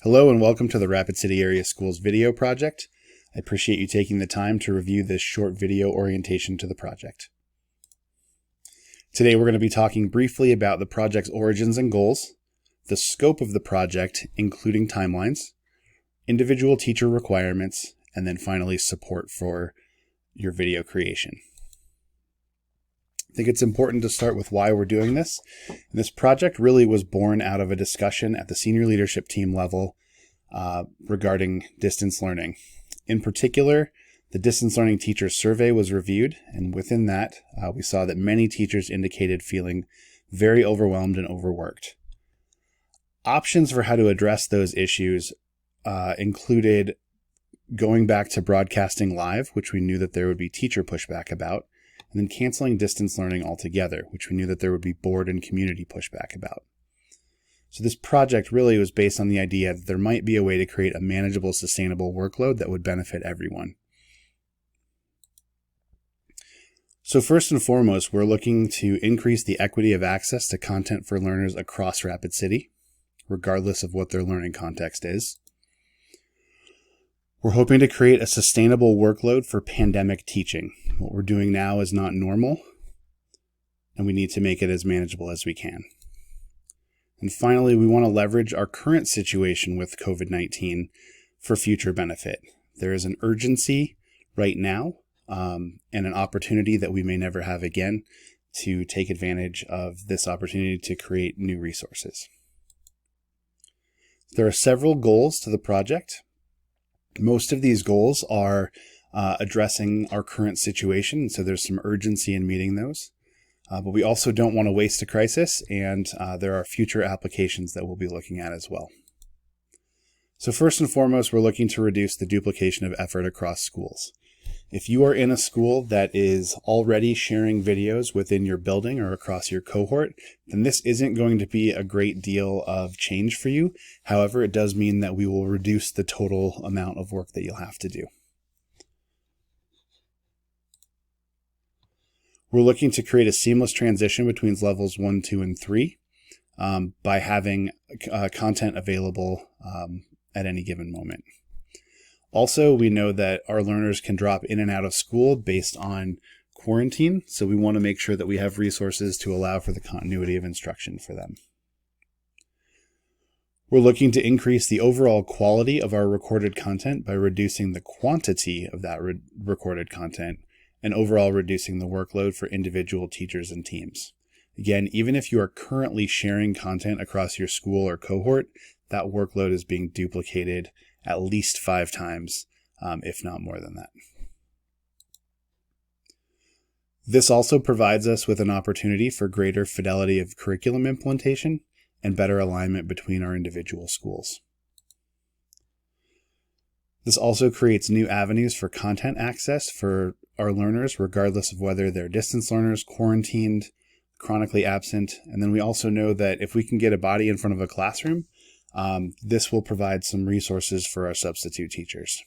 Hello and welcome to the Rapid City Area Schools video project. I appreciate you taking the time to review this short video orientation to the project. Today we're going to be talking briefly about the project's origins and goals, the scope of the project, including timelines, individual teacher requirements, and then finally support for your video creation. I think it's important to start with why we're doing this. This project really was born out of a discussion at the senior leadership team level regarding distance learning. In particular, the distance learning teacher survey was reviewed, and within that, we saw that many teachers indicated feeling very overwhelmed and overworked. Options for how to address those issues included going back to broadcasting live, which we knew that there would be teacher pushback about, and then canceling distance learning altogether, which we knew that there would be board and community pushback about. So this project really was based on the idea that there might be a way to create a manageable, sustainable workload that would benefit everyone. So first and foremost, we're looking to increase the equity of access to content for learners across Rapid City, regardless of what their learning context is. We're hoping to create a sustainable workload for pandemic teaching. What we're doing now is not normal, and we need to make it as manageable as we can. And finally, we want to leverage our current situation with COVID-19 for future benefit. There is an urgency right now and an opportunity that we may never have again to take advantage of this opportunity to create new resources. There are several goals to the project. Most of these goals are addressing our current situation, so there's some urgency in meeting those. But we also don't want to waste a crisis, and there are future applications that we'll be looking at as well. So first and foremost, we're looking to reduce the duplication of effort across schools. If you are in a school that is already sharing videos within your building or across your cohort, then this isn't going to be a great deal of change for you. However, it does mean that we will reduce the total amount of work that you'll have to do. We're looking to create a seamless transition between levels 1, 2, and 3 by having content available at any given moment. Also, we know that our learners can drop in and out of school based on quarantine, so we want to make sure that we have resources to allow for the continuity of instruction for them. We're looking to increase the overall quality of our recorded content by reducing the quantity of that recorded content and overall reducing the workload for individual teachers and teams. Again, even if you are currently sharing content across your school or cohort, that workload is being duplicated at least 5 times, if not more than that. This also provides us with an opportunity for greater fidelity of curriculum implementation and better alignment between our individual schools. This also creates new avenues for content access for our learners, regardless of whether they're distance learners, quarantined, chronically absent. And then we also know that if we can get a body in front of a classroom, this will provide some resources for our substitute teachers.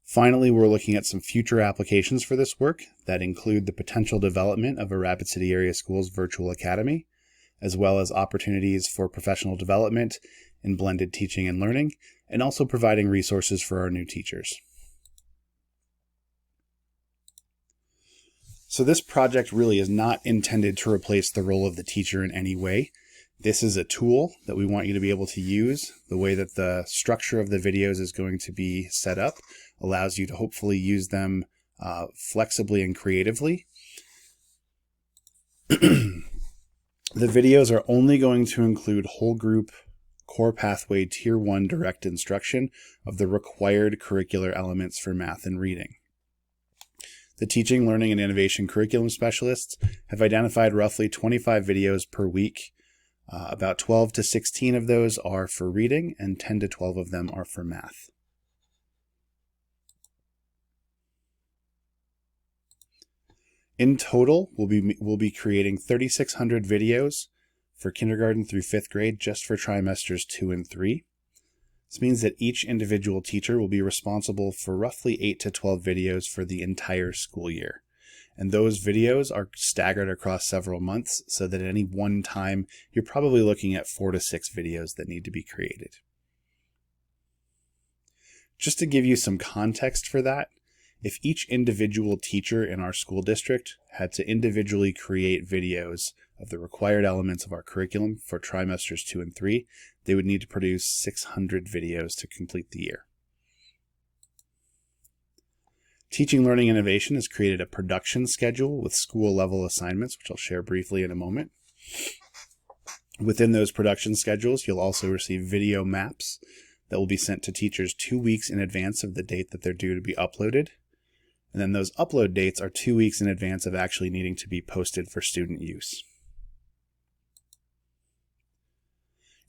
Finally, we're looking at some future applications for this work that include the potential development of a Rapid City Area Schools virtual academy, as well as opportunities for professional development in blended teaching and learning, and also providing resources for our new teachers. So this project really is not intended to replace the role of the teacher in any way. This is a tool that we want you to be able to use. The way that the structure of the videos is going to be set up allows you to hopefully use them flexibly and creatively. The videos are only going to include whole group core pathway tier 1 direct instruction of the required curricular elements for math and reading. The Teaching, Learning, and Innovation Curriculum Specialists have identified roughly 25 videos per week. About 12 to 16 of those are for reading, and 10 to 12 of them are for math. In total, we'll be creating 3,600 videos for kindergarten through 5th grade just for trimesters 2 and 3. This means that each individual teacher will be responsible for roughly 8 to 12 videos for the entire school year. And those videos are staggered across several months so that at any one time, you're probably looking at 4 to 6 videos that need to be created. Just to give you some context for that, if each individual teacher in our school district had to individually create videos of the required elements of our curriculum for trimesters 2 and 3, they would need to produce 600 videos to complete the year. Teaching, Learning, Innovation has created a production schedule with school-level assignments, which I'll share briefly in a moment. Within those production schedules, you'll also receive video maps that will be sent to teachers 2 weeks in advance of the date that they're due to be uploaded. And then those upload dates are 2 weeks in advance of actually needing to be posted for student use.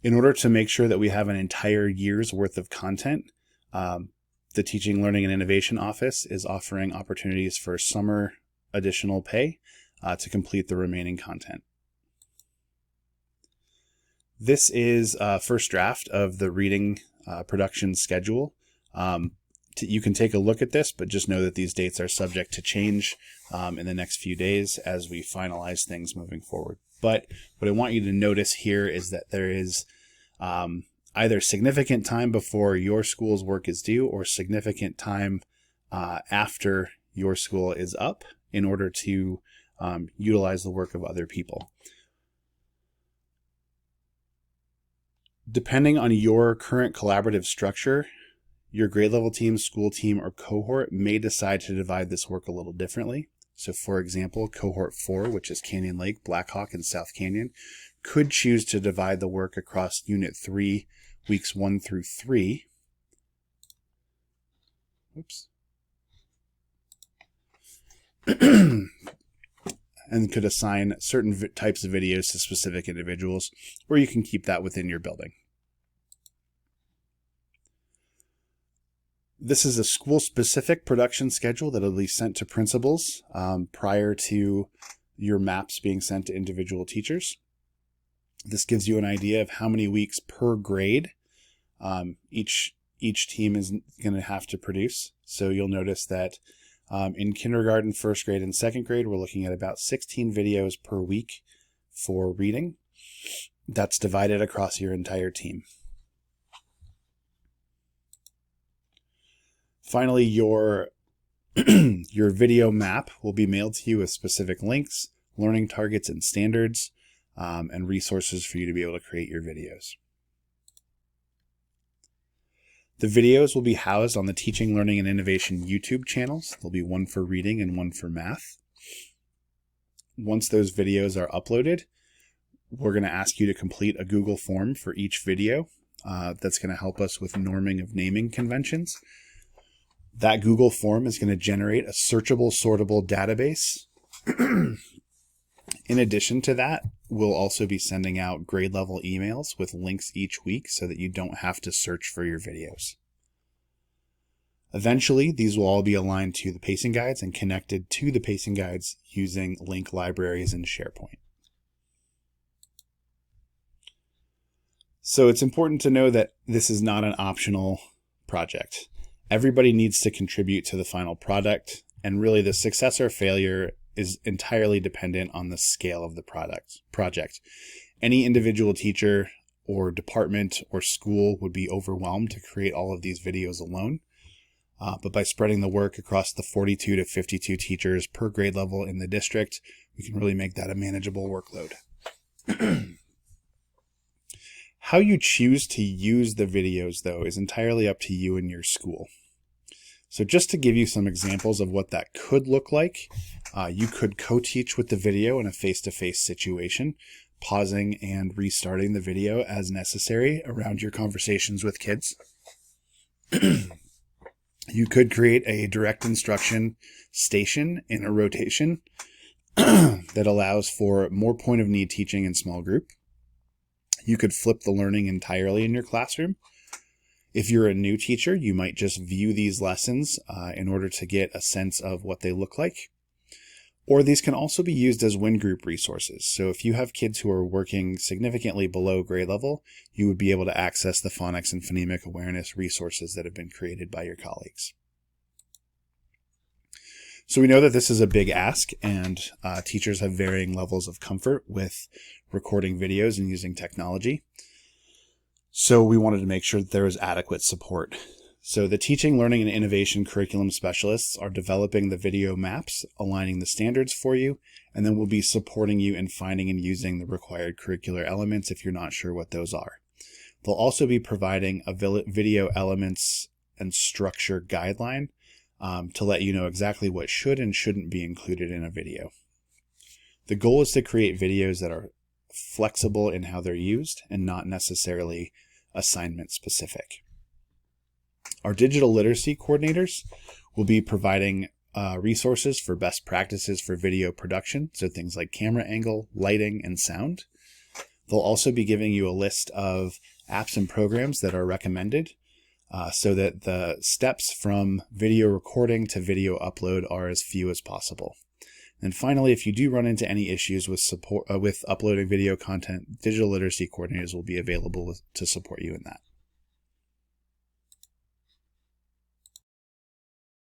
In order to make sure that we have an entire year's worth of content, the Teaching, Learning, and Innovation Office is offering opportunities for summer additional pay to complete the remaining content. This is a first draft of the reading production schedule. You can take a look at this, but just know that these dates are subject to change in the next few days as we finalize things moving forward. But what I want you to notice here is that there is either significant time before your school's work is due or significant time after your school is up in order to utilize the work of other people. Depending on your current collaborative structure, your grade level team, school team, or cohort may decide to divide this work a little differently. So for example, cohort 4, which is Canyon Lake, Blackhawk, and South Canyon, could choose to divide the work across Unit 3, weeks 1 through 3. Oops. And could assign certain types of videos to specific individuals, or you can keep that within your building. This is a school-specific production schedule that will be sent to principals prior to your maps being sent to individual teachers. This gives you an idea of how many weeks per grade each team is going to have to produce. So you'll notice that in kindergarten, first grade, and second grade, we're looking at about 16 videos per week for reading. That's divided across your entire team. Finally, your video map will be mailed to you with specific links, learning targets and standards, and resources for you to be able to create your videos. The videos will be housed on the Teaching, Learning, and Innovation YouTube channels. There'll be one for reading and one for math. Once those videos are uploaded, we're going to ask you to complete a Google form for each video. That's going to help us with norming of naming conventions. That Google form is going to generate a searchable, sortable database. In addition to that, we'll also be sending out grade level emails with links each week so that you don't have to search for your videos. Eventually, these will all be aligned to the pacing guides and connected to the pacing guides using link libraries in SharePoint. So it's important to know that this is not an optional project. Everybody needs to contribute to the final product, and really the success or failure is entirely dependent on the scale of the project. Any individual teacher or department or school would be overwhelmed to create all of these videos alone. But by spreading the work across the 42 to 52 teachers per grade level in the district, we can really make that a manageable workload. How you choose to use the videos, though, is entirely up to you and your school. So just to give you some examples of what that could look like, you could co-teach with the video in a face-to-face situation, pausing and restarting the video as necessary around your conversations with kids. You could create a direct instruction station in a rotation that allows for more point of need teaching in small group. You could flip the learning entirely in your classroom. If you're a new teacher, you might just view these lessons in order to get a sense of what they look like. Or these can also be used as win group resources. So if you have kids who are working significantly below grade level, you would be able to access the phonics and phonemic awareness resources that have been created by your colleagues. So we know that this is a big ask, and teachers have varying levels of comfort with recording videos and using technology. So we wanted to make sure that there was adequate support. So the Teaching, Learning, and Innovation Curriculum Specialists are developing the video maps, aligning the standards for you, and then we'll be supporting you in finding and using the required curricular elements if you're not sure what those are. They'll also be providing a video elements and structure guideline to let you know exactly what should and shouldn't be included in a video. The goal is to create videos that are flexible in how they're used and not necessarily assignment specific. Our digital literacy coordinators will be providing resources for best practices for video production, so things like camera angle, lighting, and sound. They'll also be giving you a list of apps and programs that are recommended so that the steps from video recording to video upload are as few as possible. And finally, if you do run into any issues with uploading video content, digital literacy coordinators will be available to support you in that.